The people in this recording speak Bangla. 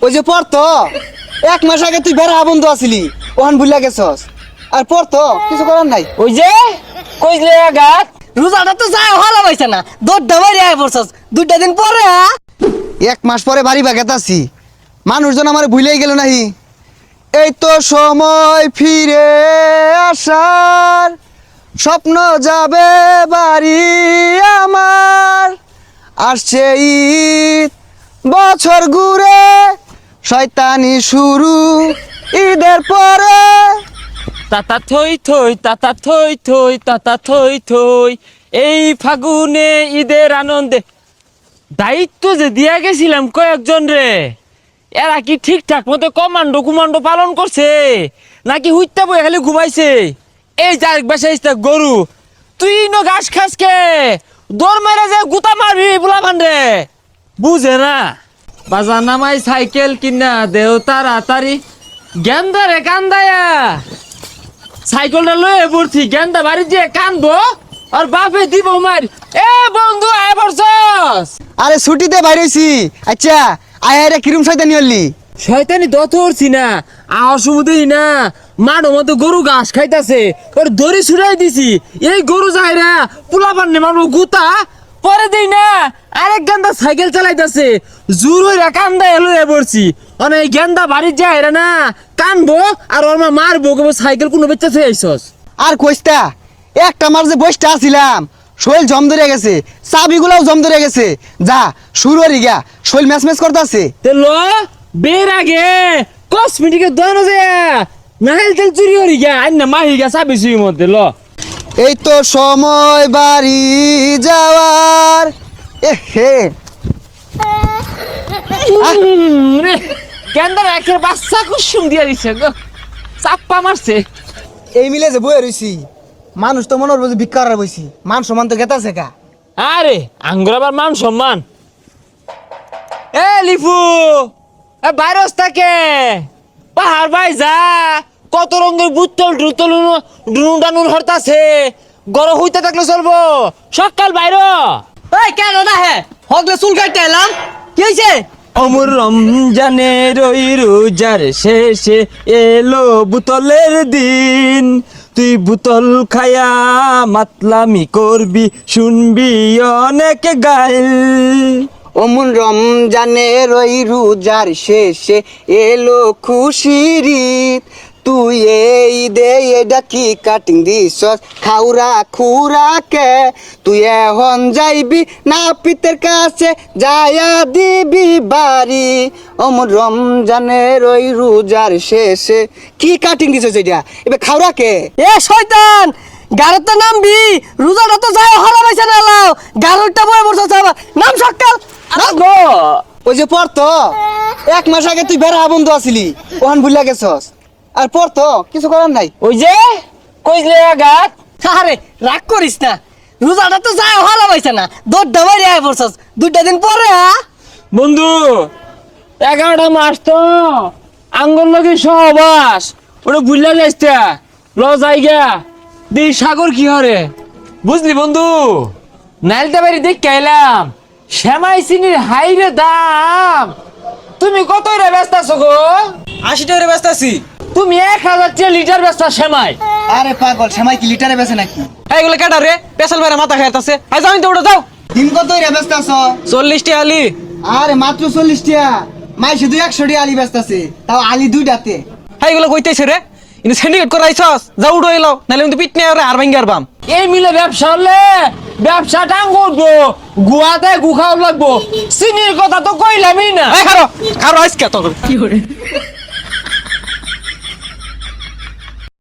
ওই যে পড়তো 1 মাস আগে তুই বেড়া বন্ধু আসিলি, ওখান ভুলে গেছস। আর পড়তো কিছু করার নাই। ওই যে কইলে গাত রোজাটা তো যায় ভালো হইছে না, দৌড় মারি আয় পড়ছস 2টা দিন পরে। 1 মাস পরে বাড়ি বাগাতে আসি, মানুষজন আমার ভুলেই গেল নাহি। এই তো সময় ফিরে আসার, স্বপ্ন যাবে বাড়ি আমার। আসছে ঈদ, বছর ঘুরে, শয়তানি শুরু ঈদের পরে। তাতা থই থই তাতা থই থই তাতা থই থই, এই ফাগুনে ঈদের আনন্দে। দায়িত্ব যে দিয়া গেছিলাম কয়েকজন রে, এরা কি ঠিকঠাক মতো কমান্ডো কুমান্ডো পালন করছে নাকি হুইত্যা বই খালি ঘুমাইছে? এই যার বেসাইছে গরু, তুই ন ঘাস খাস কে? দৌড় মেরে যে গুতা মারবি বুলা ভান্ডে বুঝে না। বাজার নামাই সাইকেল কিনা দেও তাড়াতাড়ি, গেন্দারে কান্দায়া সাইকেলটা লয়ে পড়ছি, গেন্দা বাড়ি যে কানবো আর বাপে দিব মার। এ বন্ধু আয় পড়ছস? আরে ছুটিতে বাইরেছি। আচ্ছা আয় রে, কিরম শয়তানি হলি? শয়তানি দত উঠছি না, আওয়ার সমুদ্রই না মাঠের মতো গরু ঘাস খাইতাছে, ওর দড়ি ছুড়াই দিছি। এই গরু যায় রা পোলা পান্নে মারবো গুতা, পরে দেই না আরেক গেন্দা সাইকেল চালাইতাছে, জোর হইরা কান্দা লয়ে পড়ছি। মানে এই গেন্দা বাড়ি যায় না কানবো আর ওর মা মারবো, সাইকেল কোনো বেচা থুয়ে আইসস। আর কইস্তা, একটা মার যে বসটা আসিলাম, শৈল জম ধরে গেছে, চাবিগুলাও জম ধরে গেছে। যা শুরু হরি গা, শৈল ম্যাচ ম্যাচ করতেছে। তে ল বের আগে কসমেটিকের দোকানে যায় নাহেল তেল চুরি হরি গা আইন না মাহি গা চাবি চুরির মধ্যে ল। এই তো সময় বাড়ি যাওয়ার। এ হে কেন্দ্র একের বাচ্চা কুসুম দিয়া দিছে গো, চাপ্পা মারছে। এই মিলে যে বয়ে রইছি, মানুষ তো মনে হচ্ছে ভিক্ষা করার বইছি, মান সমান তো গেতাছে কা। আরে আঙ্গুর আবার মান সম্মান। এ লিফু, এ ভাইরাস থাকে পাহাড় ভাই যা, কত রঙের বুতল টুতল ডুনু ডানুর হরতাছে, গরম হইতে থাকলে চলবো। সকাল বাইর এই কেন না হে হগলে চুল কাটতে এলাম, কি হইছে? অমর রমজানের ওই রোজার শেষে এলো বুতলের দিন, তুই বুতল খায়া মাতলামি করবি, শুনবি অনেক গাইল। অমন রমজানের ওই রোজার শেষে এলো খুশির ঈদ, তুই এই দে এটা কি কাটিং দিছস খাউরা খুরাকে। তুই এখন যাইবি না পিতের কাছে, যায়া দিবি বাড়ি। অমন রমজানের ওই রোজার শেষে কি কাটিং দিছস এটা, এবার খাউরাকে। এ শয়তান, গারতে নামবি, রোজাটা তো যায় ভালো হইছে না লাও, গারটা বয়ে পড়ছস আবার নাম সকাল। ওই যে পড়তো 1 মাস আগে তুই বেড়া বন্ধু আসিলি, ওখান ভুলে গেছস। আর পড়তো কিছু করার নাই। ওই যে কইলে গাত আরে রাগ করিস না, রোজাটা তো যায় ভালো হইছে না, দৌড় মারি আয় পড়ছস 2টা দিন পরে। বন্ধু 11টা মাস তো আঙ্গন লগি সহবাস, ওটা ভুললে যাইছে ল জায়গা দি সাগর কি হরে বুঝলি বন্ধু। নাইলতে বাড়ি দেখ এলাম, শ্যামাই চিনির হাইরে দাম। তুমি কত রে ব্যস্ত আছো গো? 80 টাকা ব্যস্ত আছি। তুমি 1000 লিটার ব্যস্ত শ্যামাই। আরে পাগল, সেমাই কি লিটারে বেছে নাকি? এইগুলো কেডা রে পেছাল বাইরে মাথা খাইতাছে, আই যাও তো ওটা যাও। দিন কত ব্যস্ত আছো? 40 টাকা আলি। আরে মাত্র 40 টাকা, মাই শুধু 100 টাকা আলি ব্যস্ত আছে, তাও আলি 2টাতে। এইগুলো কইতেছে রে, ইনি সিন্ডিকেট করাইছস, যাও উঠো এলো, নাইলে কিন্তু পিট নিয়ে আর ভাঙ্গি আরবাম। এই মিলে ব্যবসা হলে ব্যবসা টাং করবো, গুয়াতে গু খাওয়া লাগবো। চিনির কথা তো কইলামই না। এই খারো খারো আজকে তো কি করে